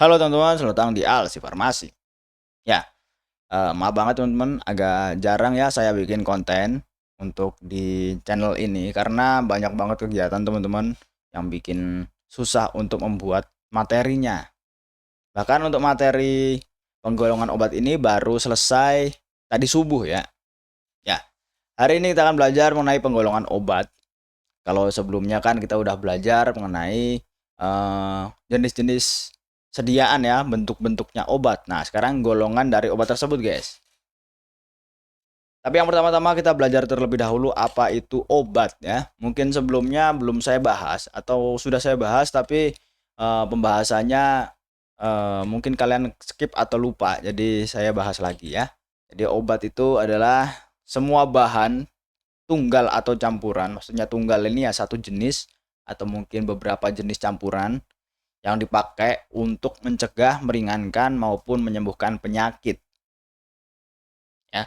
Halo teman-teman, selamat datang di Alsi Farmasi. Ya, maaf banget teman-teman, agak jarang ya saya bikin konten untuk di channel ini karena banyak banget kegiatan teman-teman yang bikin susah untuk membuat materinya. Bahkan untuk materi penggolongan obat ini baru selesai tadi subuh ya. Ya, hari ini kita akan belajar mengenai penggolongan obat. Kalau sebelumnya kan kita udah belajar mengenai jenis-jenis sediaan ya, bentuk-bentuknya obat. Nah, sekarang golongan dari obat tersebut, guys. Tapi yang pertama-tama kita belajar terlebih dahulu apa itu obat ya. Mungkin sebelumnya belum saya bahas atau sudah saya bahas tapi pembahasannya mungkin kalian skip atau lupa. Jadi saya bahas lagi ya. Jadi obat itu adalah semua bahan tunggal atau campuran. Maksudnya tunggal ini ya satu jenis atau mungkin beberapa jenis campuran yang dipakai untuk mencegah, meringankan maupun menyembuhkan penyakit ya.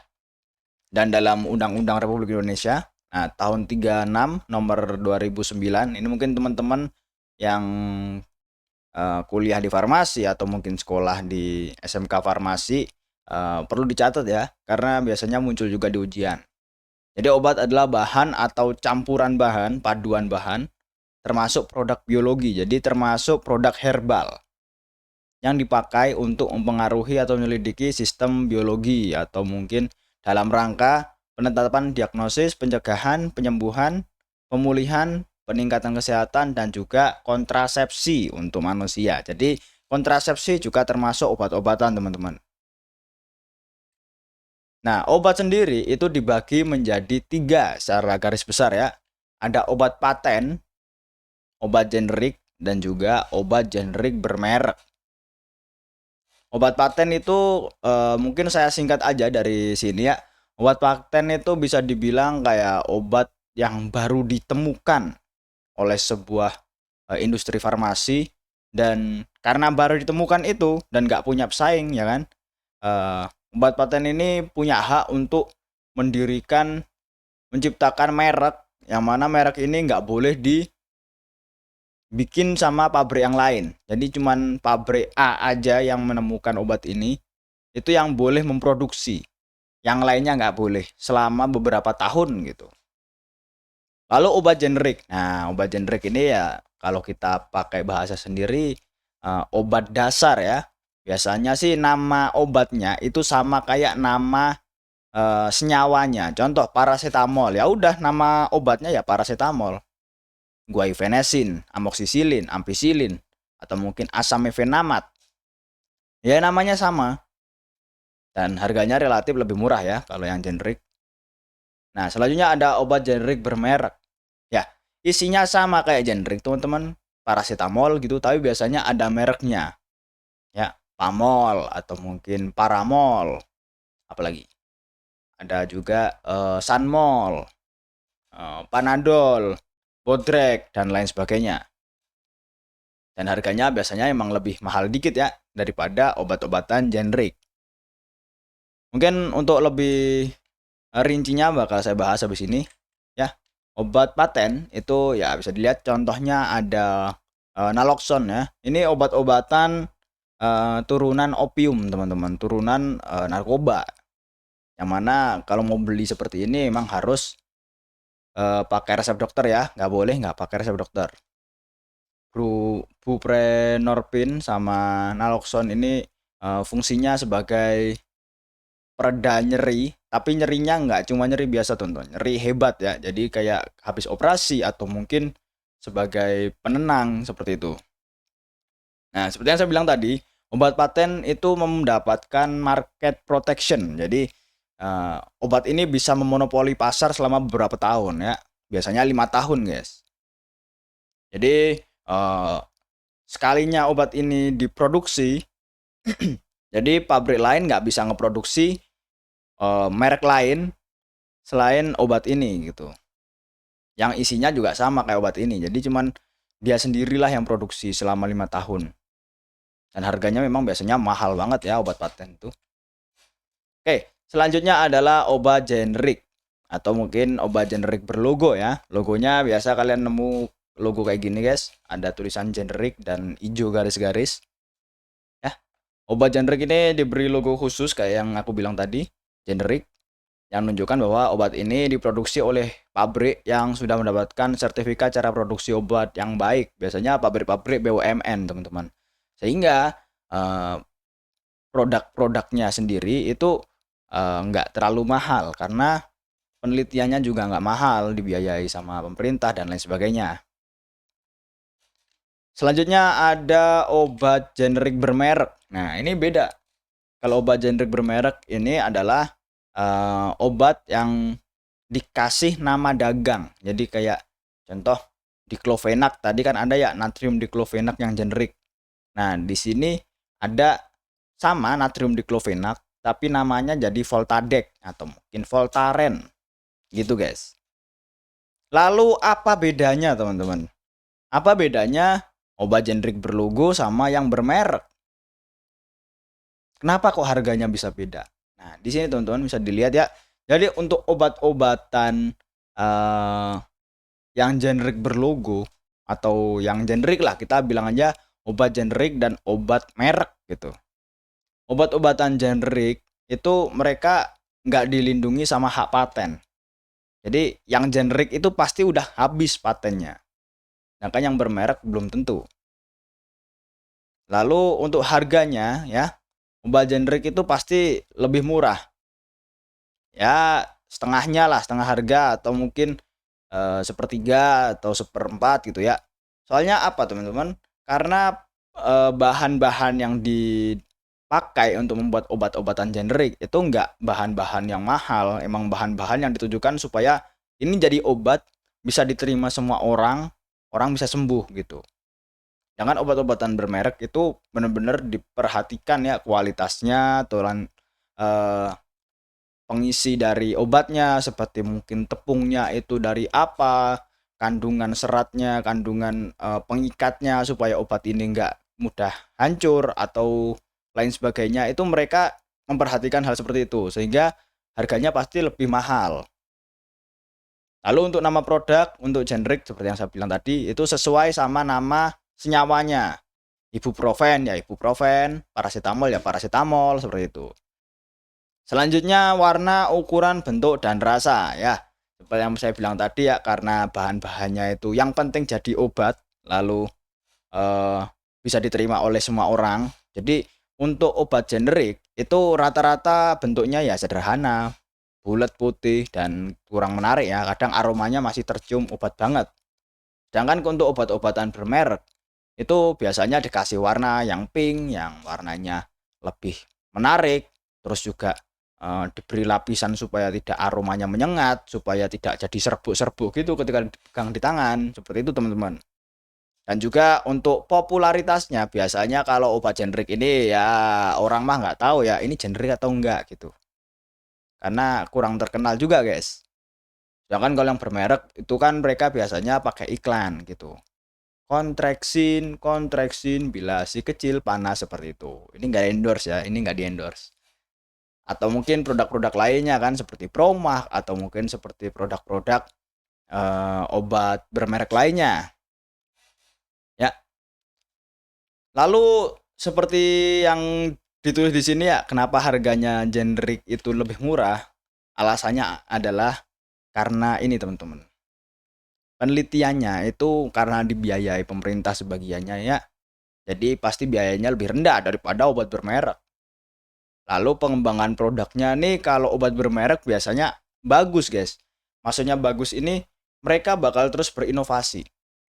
Dan dalam Undang-Undang Republik Indonesia tahun 36 nomor 2009 ini mungkin teman-teman yang kuliah di farmasi atau mungkin sekolah di SMK farmasi perlu dicatat ya karena biasanya muncul juga di ujian. Jadi obat adalah bahan atau campuran bahan, paduan bahan termasuk produk biologi. Jadi termasuk produk herbal yang dipakai untuk mempengaruhi atau menyelidiki sistem biologi atau mungkin dalam rangka penetapan diagnosis, pencegahan, penyembuhan, pemulihan, peningkatan kesehatan dan juga kontrasepsi untuk manusia. Jadi kontrasepsi juga termasuk obat-obatan, teman-teman. Nah, obat sendiri itu dibagi menjadi 3 secara garis besar ya. Ada obat paten, obat generik, dan juga obat generik bermerek. Obat paten itu mungkin saya singkat aja dari sini ya. Obat paten itu bisa dibilang kayak obat yang baru ditemukan oleh sebuah industri farmasi dan karena baru ditemukan itu dan nggak punya pesaing ya kan. Eh, Obat paten ini punya hak untuk mendirikan, menciptakan merek yang mana merek ini nggak boleh dibikin sama pabrik yang lain. Jadi cuman pabrik A aja yang menemukan obat ini itu yang boleh memproduksi, yang lainnya nggak boleh selama beberapa tahun gitu. Lalu obat generik, nah obat generik ini ya kalau kita pakai bahasa sendiri obat dasar ya. Biasanya sih nama obatnya itu sama kayak nama senyawanya. Contoh paracetamol, ya udah nama obatnya ya paracetamol. Guaifenesin, amoxicillin, ampicillin, atau mungkin asamefenamat. Ya namanya sama dan harganya relatif lebih murah ya kalau yang generik. Nah, selanjutnya ada obat generik bermerek. Ya, isinya sama kayak generik, teman-teman. Paracetamol gitu, tapi biasanya ada mereknya. Ya, Pamol atau mungkin Paramol. Apalagi? Ada juga Sanmol, Panadol, Bodrek dan lain sebagainya. Dan harganya biasanya emang lebih mahal dikit ya daripada obat-obatan generik. Mungkin untuk lebih rincinya bakal saya bahas habis ini ya. Obat paten itu ya bisa dilihat contohnya ada naloxon ya. Ini obat-obatan turunan opium, teman-teman, turunan narkoba. Yang mana kalau mau beli seperti ini memang harus pakai resep dokter ya, nggak boleh nggak pakai resep dokter. Buprenorphine sama naloxon ini fungsinya sebagai pereda nyeri, tapi nyerinya nggak cuma nyeri biasa, tonton, nyeri hebat ya. Jadi kayak habis operasi atau mungkin sebagai penenang seperti itu. Nah, seperti yang saya bilang tadi, obat paten itu mendapatkan market protection. Jadi obat ini bisa memonopoli pasar selama beberapa tahun ya. Biasanya 5 tahun, guys. Jadi sekalinya obat ini diproduksi, jadi pabrik lain nggak bisa ngeproduksi merek lain selain obat ini gitu. Yang isinya juga sama kayak obat ini. Jadi cuman dia sendirilah yang produksi selama 5 tahun. Dan harganya memang biasanya mahal banget ya obat paten itu. Oke, selanjutnya adalah obat generik atau mungkin obat generik berlogo ya. Logonya biasa kalian nemu logo kayak gini, guys. Ada tulisan generik dan hijau garis-garis. Obat generik ini diberi logo khusus kayak yang aku bilang tadi, generik, yang menunjukkan bahwa obat ini diproduksi oleh pabrik yang sudah mendapatkan sertifikat cara produksi obat yang baik. Biasanya pabrik-pabrik BUMN, teman-teman. Sehingga eh, produk-produknya sendiri itu nggak terlalu mahal karena penelitiannya juga nggak mahal, dibiayai sama pemerintah dan lain sebagainya. Selanjutnya ada obat generik bermerek. Nah, ini beda. Kalau obat generik bermerek ini adalah obat yang dikasih nama dagang. Jadi kayak contoh diclofenac tadi kan ada ya natrium diclofenac yang generik. Nah, di sini ada sama natrium diclofenac tapi namanya jadi Voltadec atau mungkin Voltaren gitu, guys. Lalu apa bedanya, teman-teman? Apa bedanya obat generik berlogo sama yang bermerek? Kenapa kok harganya bisa beda? Nah, di sini teman-teman bisa dilihat ya. Jadi untuk obat-obatan eh, yang generik berlogo atau yang generik lah, kita bilang aja obat generik dan obat merek gitu. Obat-obatan generik itu mereka nggak dilindungi sama hak paten. Jadi yang generik itu pasti udah habis patennya. Sedangkan yang bermerek belum tentu. Lalu untuk harganya ya, obat generik itu pasti lebih murah. Ya setengahnya lah, setengah harga atau mungkin sepertiga atau seperempat gitu ya. Soalnya apa teman-teman? Karena bahan-bahan yang dipakai untuk membuat obat-obatan generik itu enggak bahan-bahan yang mahal, emang bahan-bahan yang ditujukan supaya ini jadi obat bisa diterima semua orang, orang bisa sembuh gitu. Jangan obat-obatan bermerek itu benar-benar diperhatikan ya kualitasnya, eh, pengisi dari obatnya seperti mungkin tepungnya itu dari apa, kandungan seratnya, kandungan pengikatnya supaya obat ini nggak mudah hancur atau lain sebagainya. Itu mereka memperhatikan hal seperti itu sehingga harganya pasti lebih mahal. Lalu untuk nama produk, untuk generik seperti yang saya bilang tadi, itu sesuai sama nama senyawanya. Ibuprofen ya ibuprofen, paracetamol ya paracetamol, seperti itu. Selanjutnya warna, ukuran, bentuk, dan rasa ya. Seperti yang saya bilang tadi ya, karena bahan-bahannya itu yang penting jadi obat, lalu eh, bisa diterima oleh semua orang. Jadi untuk obat generik itu rata-rata bentuknya ya sederhana, bulat putih dan kurang menarik ya. Kadang aromanya masih tercium obat banget. Sedangkan untuk obat-obatan bermerek itu biasanya dikasih warna yang pink, yang warnanya lebih menarik, terus juga diberi lapisan supaya tidak aromanya menyengat, supaya tidak jadi serbuk-serbuk gitu ketika dipegang di tangan, seperti itu teman-teman. Dan juga untuk popularitasnya, biasanya kalau obat generik ini ya orang mah nggak tahu ya ini generik atau enggak gitu. Karena kurang terkenal juga guys. Sedangkan kalau yang bermerek itu kan mereka biasanya pakai iklan gitu. Kontraksin, kontraksin bila si kecil panas seperti itu. Ini nggak endorse ya, ini nggak di endorse. Atau mungkin produk-produk lainnya kan seperti Promah atau mungkin seperti produk-produk obat bermerek lainnya. Ya, lalu seperti yang ditulis di sini ya, kenapa harganya generik itu lebih murah? Alasannya adalah karena ini teman-teman. Penelitiannya itu karena dibiayai pemerintah sebagiannya ya. Jadi pasti biayanya lebih rendah daripada obat bermerek. Lalu pengembangan produknya nih kalau obat bermerek biasanya bagus guys. Maksudnya bagus ini mereka bakal terus berinovasi.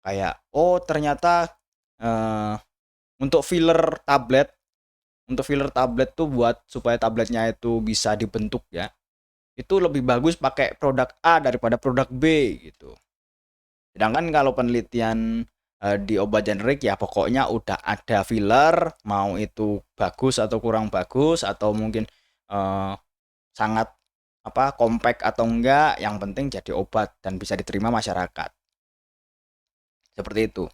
Kayak oh ternyata eh, untuk filler tablet tuh buat supaya tabletnya itu bisa dibentuk ya. Itu lebih bagus pakai produk A daripada produk B gitu. Sedangkan kalau penelitian di obat generik ya pokoknya udah ada filler, mau itu bagus atau kurang bagus atau mungkin eh, sangat apa compact atau enggak, yang penting jadi obat dan bisa diterima masyarakat. Seperti itu.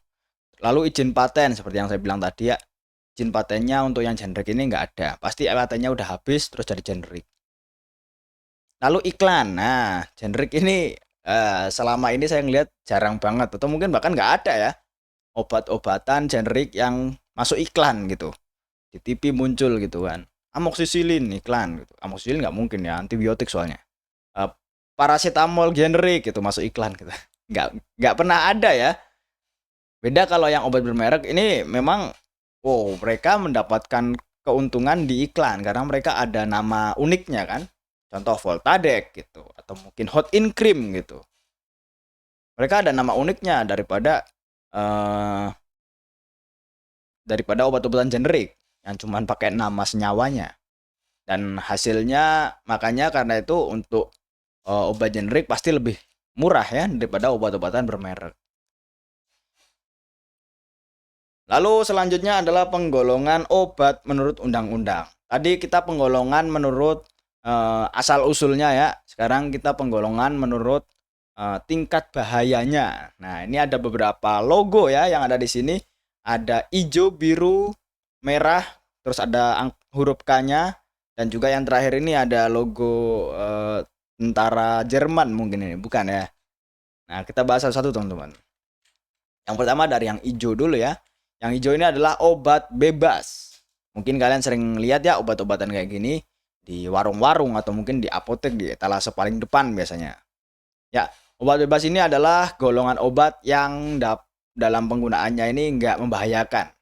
Lalu izin paten seperti yang saya bilang tadi ya, izin patennya untuk yang generik ini nggak ada. Pasti patennya udah habis terus jadi generik. Lalu iklan. Nah, generik ini selama ini saya ngelihat jarang banget atau mungkin bahkan nggak ada ya obat-obatan generik yang masuk iklan gitu. di TV muncul gitu kan. Amoxicillin iklan gitu. Amoxicillin nggak mungkin ya, antibiotik soalnya. Eh, Paracetamol generik gitu masuk iklan gitu. Nggak pernah ada ya. Beda kalau yang obat bermerek ini memang wow, mereka mendapatkan keuntungan di iklan karena mereka ada nama uniknya kan. Contoh Voltadek gitu atau mungkin Hot in Cream gitu. Mereka ada nama uniknya eh, daripada obat-obatan generik yang cuman pakai nama senyawanya. Dan hasilnya makanya karena itu untuk obat generik pasti lebih murah ya daripada obat-obatan bermerek. Lalu selanjutnya adalah penggolongan obat menurut undang-undang. Tadi kita penggolongan menurut asal usulnya ya. Sekarang kita penggolongan menurut tingkat bahayanya. Nah, ini ada beberapa logo ya yang ada di sini. Ada hijau, biru, merah, terus ada huruf K-nya dan juga yang terakhir ini ada logo tentara Jerman mungkin ini, bukan ya. Nah, kita bahas satu-satu teman-teman. Yang pertama dari yang hijau dulu ya. Yang hijau ini adalah obat bebas. Mungkin kalian sering lihat ya obat-obatan kayak gini di warung-warung atau mungkin di apotek di etalase paling depan biasanya. Ya, obat bebas ini adalah golongan obat yang dalam penggunaannya ini nggak membahayakan.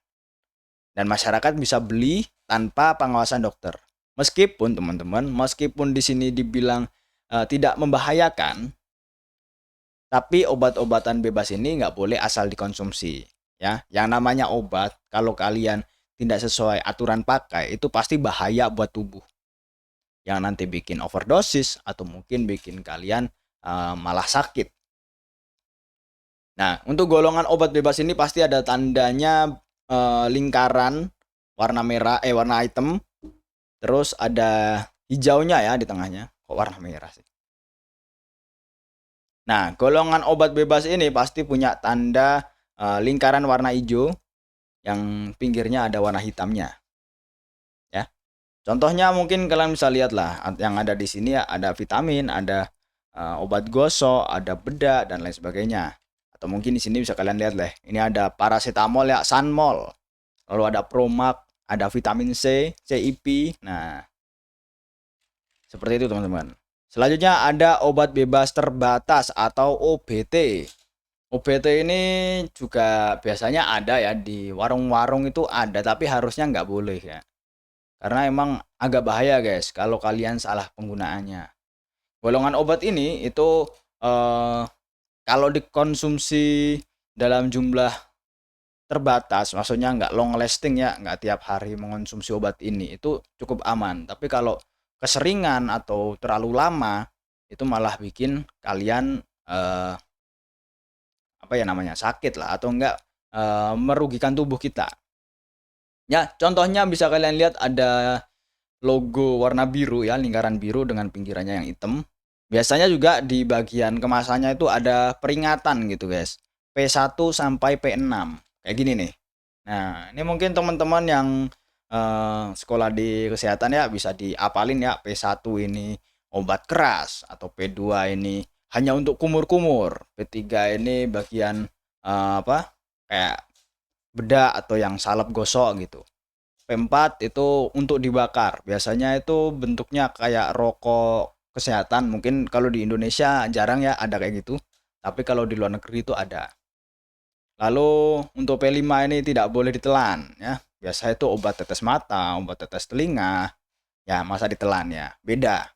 Dan masyarakat bisa beli tanpa pengawasan dokter. Meskipun teman-teman, meskipun di sini dibilang tidak membahayakan, tapi obat-obatan bebas ini nggak boleh asal dikonsumsi. Ya, yang namanya obat, kalau kalian tidak sesuai aturan pakai, itu pasti bahaya buat tubuh. Yang nanti bikin overdosis atau mungkin bikin kalian malah sakit. Nah, untuk golongan obat bebas ini pasti ada tandanya lingkaran warna merah, warna hitam. Terus ada hijaunya ya di tengahnya. Kok warna merah sih? Nah, golongan obat bebas ini pasti punya tanda lingkaran warna hijau yang pinggirnya ada warna hitamnya. Ya. Contohnya mungkin kalian bisa lihat lah yang ada di sini ya, ada vitamin, ada obat gosok, ada bedak dan lain sebagainya. Atau mungkin di sini bisa kalian lihat deh. Ini ada paracetamol ya, Sanmol. Lalu ada Promac, ada vitamin C, CIP. Nah, seperti itu teman-teman. Selanjutnya ada obat bebas terbatas atau OBT. OBT ini juga biasanya ada ya di warung-warung itu ada, tapi harusnya nggak boleh ya. Karena emang agak bahaya guys kalau kalian salah penggunaannya. Golongan obat ini itu kalau dikonsumsi dalam jumlah terbatas, maksudnya nggak long lasting ya, nggak tiap hari mengonsumsi obat ini, itu cukup aman. Tapi kalau keseringan atau terlalu lama, itu malah bikin kalian apa ya namanya, sakit lah atau enggak merugikan tubuh kita. Ya, contohnya bisa kalian lihat ada logo warna biru ya, lingkaran biru dengan pinggirannya yang hitam. Biasanya juga di bagian kemasannya itu ada peringatan gitu guys. P1 sampai P6. Kayak gini nih. Nah, ini mungkin teman-teman yang sekolah di kesehatan ya bisa diapalin ya. P1 ini obat keras atau P2 ini hanya untuk kumur-kumur. P3 ini bagian apa? Kayak bedak atau yang salep gosok gitu. P4 itu untuk dibakar. Biasanya itu bentuknya kayak rokok kesehatan. Mungkin kalau di Indonesia jarang ya ada kayak gitu. Tapi kalau di luar negeri itu ada. Lalu untuk P5 ini tidak boleh ditelan ya. Biasa itu obat tetes mata, obat tetes telinga. Ya, masa ditelan ya. Beda.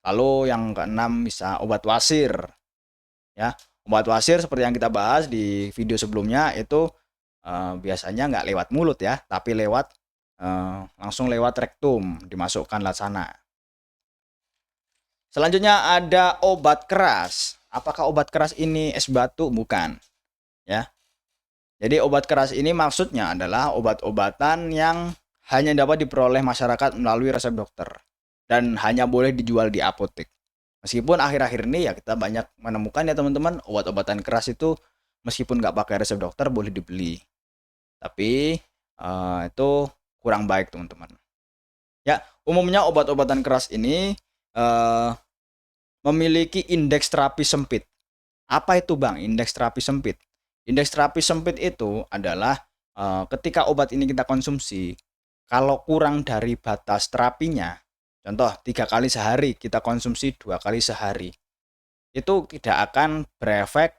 Lalu yang keenam bisa obat wasir. Ya, obat wasir seperti yang kita bahas di video sebelumnya itu biasanya nggak lewat mulut ya, tapi langsung lewat rektum, dimasukkan laksana. Selanjutnya ada obat keras. Apakah obat keras ini es batu? Bukan. Ya. Jadi obat keras ini maksudnya adalah obat-obatan yang hanya dapat diperoleh masyarakat melalui resep dokter dan hanya boleh dijual di apotek. Meskipun akhir-akhir ini ya kita banyak menemukan ya teman-teman, obat-obatan keras itu meskipun nggak pakai resep dokter boleh dibeli. Tapi itu kurang baik teman-teman. Ya, umumnya obat-obatan keras ini memiliki indeks terapi sempit. Apa itu Bang, indeks terapi sempit? Indeks terapi sempit itu adalah ketika obat ini kita konsumsi, kalau kurang dari batas terapinya, contoh 3 kali sehari kita konsumsi 2 kali sehari, itu tidak akan berefek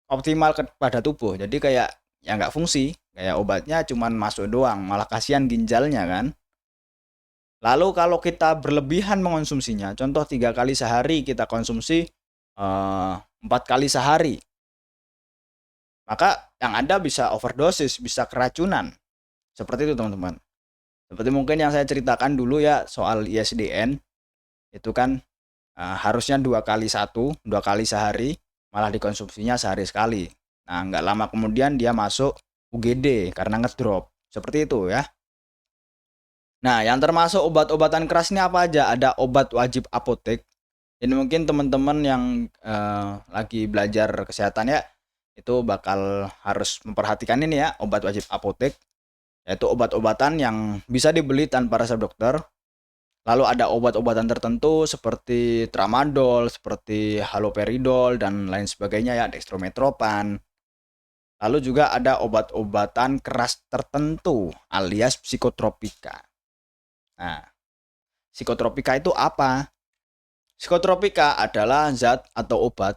optimal kepada tubuh. Jadi kayak ya nggak fungsi, kayak obatnya cuman masuk doang, malah kasihan ginjalnya kan. Lalu kalau kita berlebihan mengonsumsinya, contoh 3 kali sehari kita konsumsi 4 kali sehari, maka yang ada bisa overdosis, bisa keracunan. Seperti itu teman-teman. Seperti mungkin yang saya ceritakan dulu ya soal ISDN, itu kan harusnya 2 kali sehari, malah dikonsumsinya sehari sekali. Nah, nggak lama kemudian dia masuk UGD karena ngedrop. Seperti itu ya. Nah, yang termasuk obat-obatan keras ini apa aja? Ada obat wajib apotek. Ini mungkin teman-teman yang lagi belajar kesehatan ya, itu bakal harus memperhatikan ini ya, obat wajib apotek, yaitu obat-obatan yang bisa dibeli tanpa resep dokter. Lalu ada obat-obatan tertentu seperti tramadol, seperti haloperidol, dan lain sebagainya ya, dextrometropan. Lalu juga ada obat-obatan keras tertentu alias psikotropika. Nah, psikotropika itu apa? Psikotropika adalah zat atau obat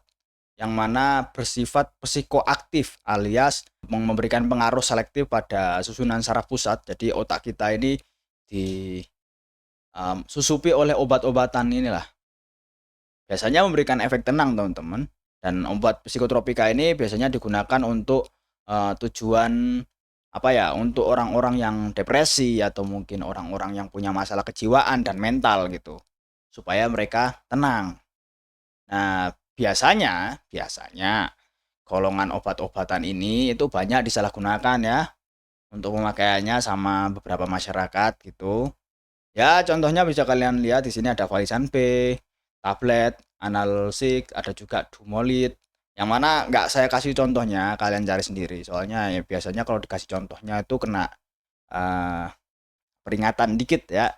yang mana bersifat psikoaktif alias memberikan pengaruh selektif pada susunan saraf pusat. Jadi otak kita ini disusupi oleh obat-obatan inilah. Biasanya memberikan efek tenang teman-teman. Dan obat psikotropika ini biasanya digunakan untuk tujuan apa ya? Untuk orang-orang yang depresi atau mungkin orang-orang yang punya masalah kejiwaan dan mental gitu. Supaya mereka tenang. Nah, biasanya golongan obat-obatan ini itu banyak disalahgunakan ya untuk pemakaiannya sama beberapa masyarakat gitu. Ya, contohnya bisa kalian lihat di sini ada Valisan B, tablet, analsik, ada juga Dumolit. Yang mana nggak saya kasih contohnya, kalian cari sendiri. Soalnya ya biasanya kalau dikasih contohnya itu kena peringatan dikit ya.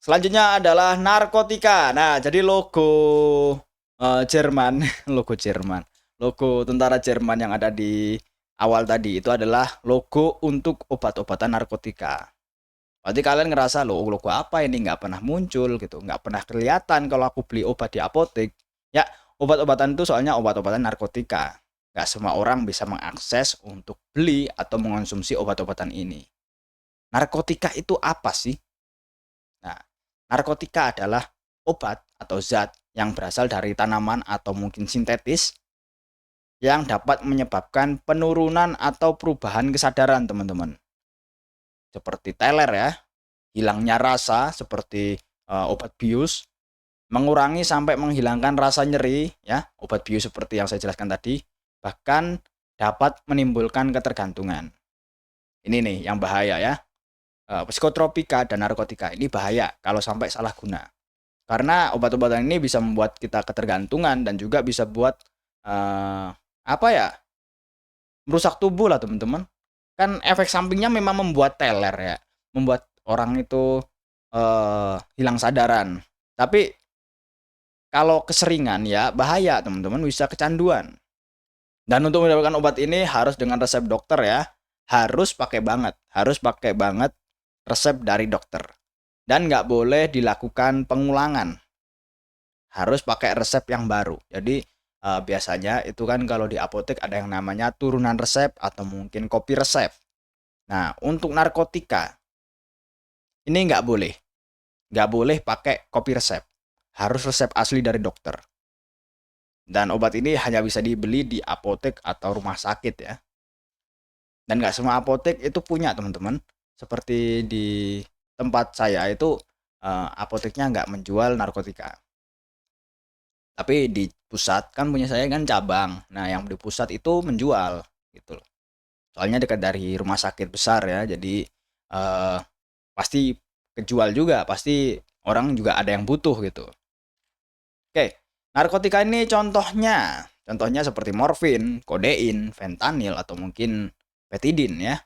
Selanjutnya adalah narkotika. Nah, jadi logo Jerman, logo tentara Jerman yang ada di awal tadi itu adalah logo untuk obat-obatan narkotika. Berarti kalian ngerasa logo apa ini nggak pernah muncul gitu, nggak pernah kelihatan kalau aku beli obat di apotek. Ya, obat-obatan itu soalnya obat-obatan narkotika. Nggak semua orang bisa mengakses untuk beli atau mengonsumsi obat-obatan ini. Narkotika itu apa sih? Nah, narkotika adalah obat atau zat yang berasal dari tanaman atau mungkin sintetis yang dapat menyebabkan penurunan atau perubahan kesadaran teman-teman. Seperti teler ya, hilangnya rasa seperti obat bius, mengurangi sampai menghilangkan rasa nyeri ya, obat bius seperti yang saya jelaskan tadi, bahkan dapat menimbulkan ketergantungan. Ini nih yang bahaya ya. Psikotropika dan narkotika ini bahaya kalau sampai salah guna. Karena obat-obatan ini bisa membuat kita ketergantungan dan juga bisa buat apa ya? Merusak tubuh lah, teman-teman. Kan efek sampingnya memang membuat teler ya, membuat orang itu hilang sadaran. Tapi kalau keseringan ya bahaya, teman-teman, bisa kecanduan. Dan untuk mendapatkan obat ini harus dengan resep dokter ya. Harus pakai banget resep dari dokter. Dan nggak boleh dilakukan pengulangan. Harus pakai resep yang baru. Jadi biasanya itu kan kalau di apotek ada yang namanya turunan resep atau mungkin kopi resep. Nah, untuk narkotika ini nggak boleh. Nggak boleh pakai kopi resep. Harus resep asli dari dokter. Dan obat ini hanya bisa dibeli di apotek atau rumah sakit ya. Dan nggak semua apotek itu punya, teman-teman. Seperti di tempat saya itu apoteknya nggak menjual narkotika. Tapi di pusat kan punya saya kan cabang. Nah, yang di pusat itu menjual gitu loh. Soalnya dekat dari rumah sakit besar ya. Jadi pasti kejual juga, pasti orang juga ada yang butuh gitu. Oke, narkotika ini contohnya seperti morfin, kodein, fentanyl atau mungkin petidin ya.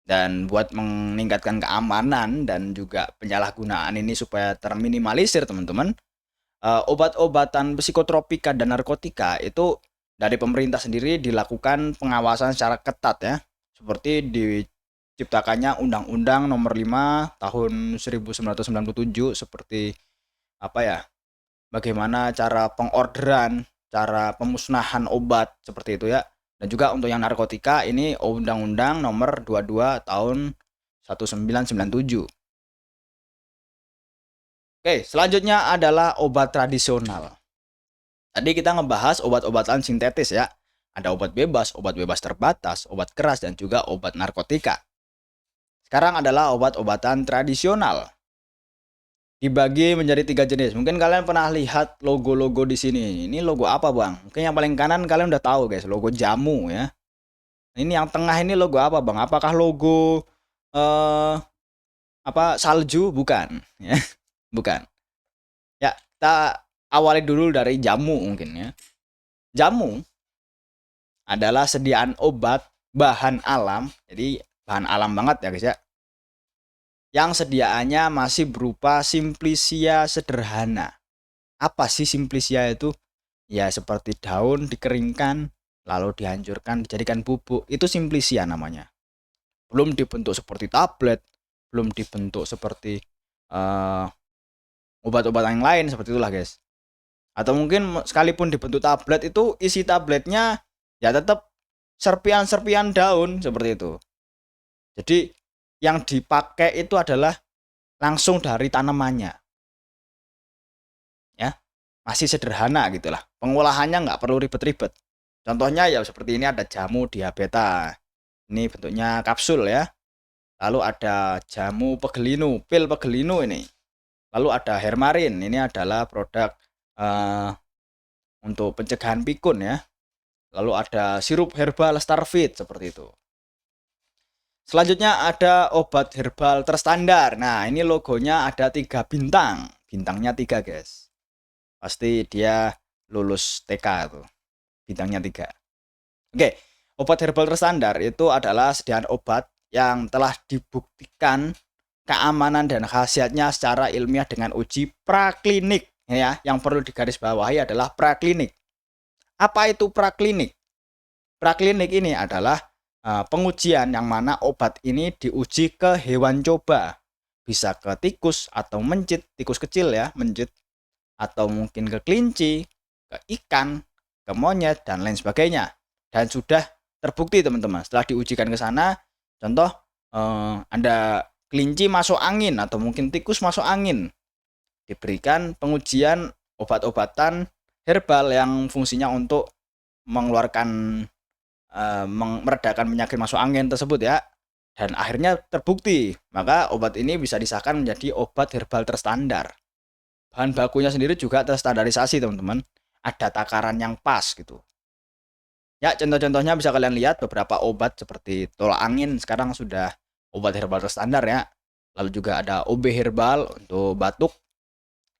Dan buat meningkatkan keamanan dan juga penyalahgunaan ini supaya terminimalisir teman-teman, obat-obatan psikotropika dan narkotika itu dari pemerintah sendiri dilakukan pengawasan secara ketat ya. Seperti diciptakannya Undang-Undang Nomor 5 Tahun 1997 seperti apa ya? Bagaimana cara pengorderan, cara pemusnahan obat seperti itu ya. Dan juga untuk yang narkotika ini Undang-Undang Nomor 22 Tahun 1997. Oke, selanjutnya adalah obat tradisional. Tadi kita ngebahas obat-obatan sintetis ya. Ada obat bebas terbatas, obat keras, dan juga obat narkotika. Sekarang adalah obat-obatan tradisional. Dibagi menjadi 3 jenis. Mungkin kalian pernah lihat logo-logo di sini. Ini logo apa, Bang? Mungkin yang paling kanan kalian udah tahu, guys. Logo jamu ya. Ini yang tengah ini logo apa, Bang? Apakah logo salju? Bukan, ya. Bukan. Ya, kita awali dulu dari jamu mungkin ya. Jamu adalah sediaan obat bahan alam. Jadi bahan alam banget ya, guys ya. Yang sediaannya masih berupa simplicia sederhana. Apa sih simplicia itu? Ya seperti daun dikeringkan, lalu dihancurkan, dijadikan bubuk. Itu simplicia namanya. Belum dibentuk seperti tablet, belum dibentuk seperti obat-obatan yang lain, seperti itulah guys. Atau mungkin sekalipun dibentuk tablet itu isi tabletnya ya tetap serpian-serpian daun seperti itu. Jadi yang dipakai itu adalah langsung dari tanamannya. Ya, masih sederhana gitulah. Pengolahannya nggak perlu ribet-ribet. Contohnya ya seperti ini ada jamu diabeta. Ini bentuknya kapsul ya. Lalu ada jamu pegelinu, pil pegelinu ini. Lalu ada hermarin, ini adalah produk untuk pencegahan pikun ya. Lalu ada sirup herbal Starfit seperti itu. Selanjutnya ada obat herbal terstandar. Nah ini logonya ada 3 bintang. Bintangnya 3 guys. Pasti dia lulus TK tuh. Bintangnya 3. Oke, obat herbal terstandar itu adalah sediaan obat yang telah dibuktikan keamanan dan khasiatnya secara ilmiah dengan uji praklinik ya. Yang perlu digarisbawahi adalah praklinik. Apa itu praklinik? Praklinik ini adalah pengujian yang mana obat ini diuji ke hewan coba. Bisa ke tikus atau mencit, tikus kecil ya, mencit. Atau mungkin ke kelinci, ke ikan, ke monyet, dan lain sebagainya. Dan sudah terbukti teman-teman, setelah diujikan ke sana, contoh ada kelinci masuk angin atau mungkin tikus masuk angin. Diberikan pengujian obat-obatan herbal yang fungsinya untuk mengeluarkan meredakan penyakit masuk angin tersebut ya. Dan akhirnya terbukti, maka obat ini bisa disahkan menjadi obat herbal terstandar. Bahan bakunya sendiri juga terstandarisasi teman-teman. Ada takaran yang pas gitu. Ya contoh-contohnya bisa kalian lihat beberapa obat seperti tolak angin sekarang sudah obat herbal terstandar ya. Lalu juga ada OB herbal untuk batuk.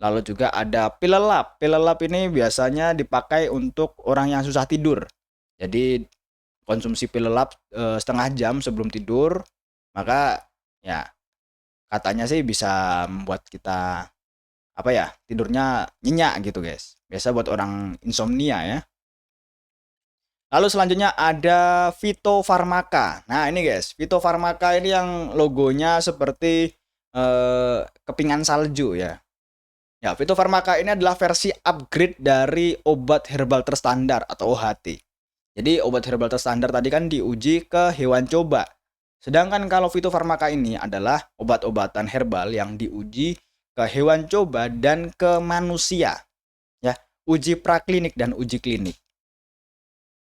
Lalu juga ada pil lelap. Pil lelap ini biasanya dipakai untuk orang yang susah tidur. Jadi konsumsi pil lelap setengah jam sebelum tidur, maka ya katanya sih bisa membuat kita tidurnya nyenyak gitu guys. Biasa buat orang insomnia ya. Lalu selanjutnya ada fitofarmaka. Nah ini guys, fitofarmaka ini yang logonya seperti kepingan salju ya. Ya, fitofarmaka ini adalah versi upgrade dari obat herbal terstandar atau OHT. Jadi obat herbal terstandar tadi kan diuji ke hewan coba. Sedangkan kalau fitofarmaka ini adalah obat-obatan herbal yang diuji ke hewan coba dan ke manusia. Ya, uji praklinik dan uji klinik.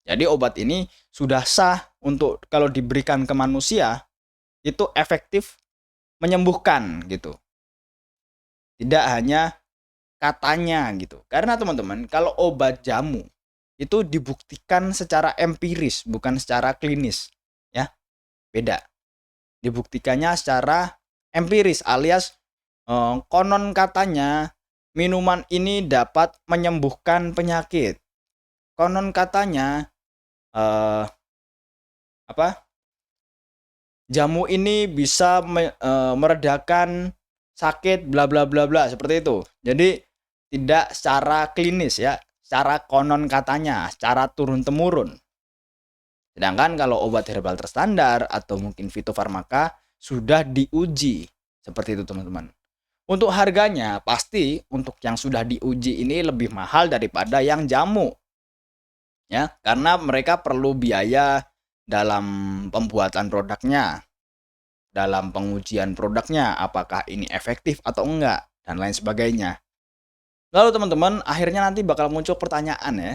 Jadi obat ini sudah sah untuk kalau diberikan ke manusia itu efektif menyembuhkan gitu. Tidak hanya katanya gitu. Karena teman-teman, kalau obat jamu itu dibuktikan secara empiris, bukan secara klinis, ya. Beda. Dibuktikannya secara empiris alias konon katanya minuman ini dapat menyembuhkan penyakit. Konon katanya jamu ini bisa meredakan sakit bla bla bla bla seperti itu. Jadi tidak secara klinis ya, secara konon katanya, secara turun temurun. Sedangkan kalau obat herbal terstandar atau mungkin fitofarmaka sudah diuji. Seperti itu teman-teman. Untuk harganya pasti untuk yang sudah diuji ini lebih mahal daripada yang jamu. Ya, karena mereka perlu biaya dalam pembuatan produknya, dalam pengujian produknya, apakah ini efektif atau enggak, dan lain sebagainya. Lalu teman-teman, akhirnya nanti bakal muncul pertanyaan ya,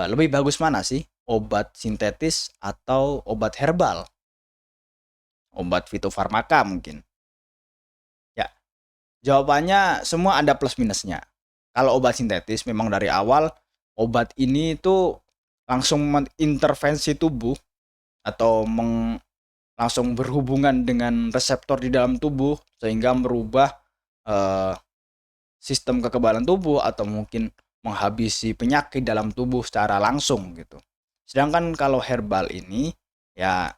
lebih bagus mana sih? Obat sintetis atau obat herbal? Obat fitofarmaka mungkin. Ya, jawabannya semua ada plus minusnya. Kalau obat sintetis memang dari awal, obat ini itu langsung mengintervensi tubuh atau langsung berhubungan dengan reseptor di dalam tubuh sehingga merubah eh, sistem kekebalan tubuh atau mungkin menghabisi penyakit dalam tubuh secara langsung gitu. Sedangkan kalau herbal ini ya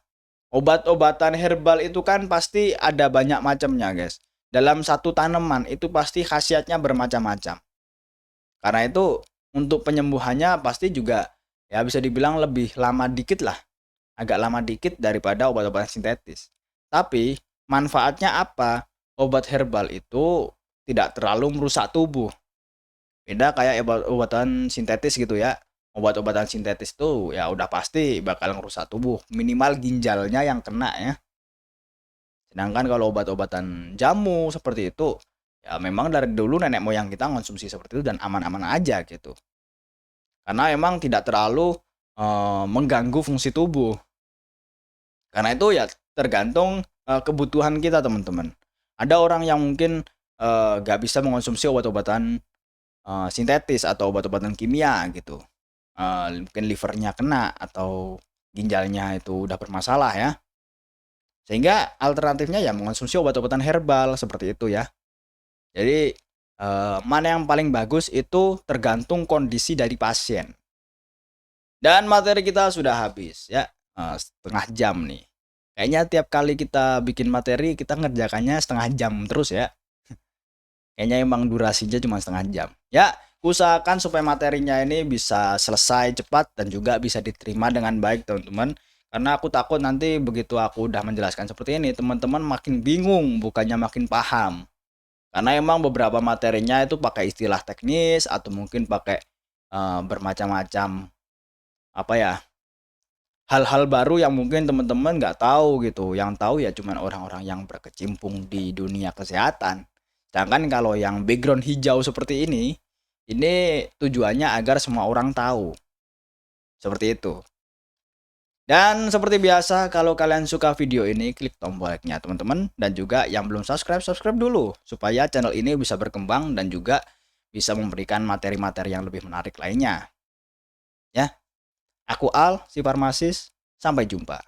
obat-obatan herbal itu kan pasti ada banyak macamnya, guys. Dalam satu tanaman itu pasti khasiatnya bermacam-macam. Karena itu untuk penyembuhannya pasti juga ya bisa dibilang lebih lama dikit lah. Agak lama dikit daripada obat-obatan sintetis. Tapi manfaatnya apa? Obat herbal itu tidak terlalu merusak tubuh. Beda kayak obat-obatan sintetis gitu ya. Obat-obatan sintetis tuh ya udah pasti bakal merusak tubuh. Minimal ginjalnya yang kena ya. Sedangkan kalau obat-obatan jamu seperti itu, ya memang dari dulu nenek moyang kita konsumsi seperti itu dan aman-aman aja gitu. Karena emang tidak terlalu mengganggu fungsi tubuh. Karena itu ya tergantung kebutuhan kita teman-teman. Ada orang yang mungkin gak bisa mengonsumsi obat-obatan sintetis atau obat-obatan kimia gitu. Mungkin livernya kena atau ginjalnya itu udah bermasalah ya. Sehingga alternatifnya ya mengonsumsi obat-obatan herbal seperti itu ya. Jadi mana yang paling bagus itu tergantung kondisi dari pasien. Dan materi kita sudah habis ya, setengah jam nih. Kayaknya tiap kali kita bikin materi kita ngerjakannya setengah jam terus ya. Kayaknya emang durasinya cuma setengah jam. Ya, usahakan supaya materinya ini bisa selesai cepat dan juga bisa diterima dengan baik teman-teman. Karena aku takut nanti begitu aku udah menjelaskan seperti ini, teman-teman makin bingung, bukannya makin paham. Karena emang beberapa materinya itu pakai istilah teknis atau mungkin pakai bermacam-macam apa ya, hal-hal baru yang mungkin teman-teman nggak tahu gitu. Yang tahu ya cuman orang-orang yang berkecimpung di dunia kesehatan. Sedangkan kalau yang background hijau seperti ini tujuannya agar semua orang tahu. Seperti itu. Dan seperti biasa, kalau kalian suka video ini, klik tombol like-nya teman-teman. Dan juga yang belum subscribe, subscribe dulu. Supaya channel ini bisa berkembang dan juga bisa memberikan materi-materi yang lebih menarik lainnya. Ya, aku Al, si Farmasis. Sampai jumpa.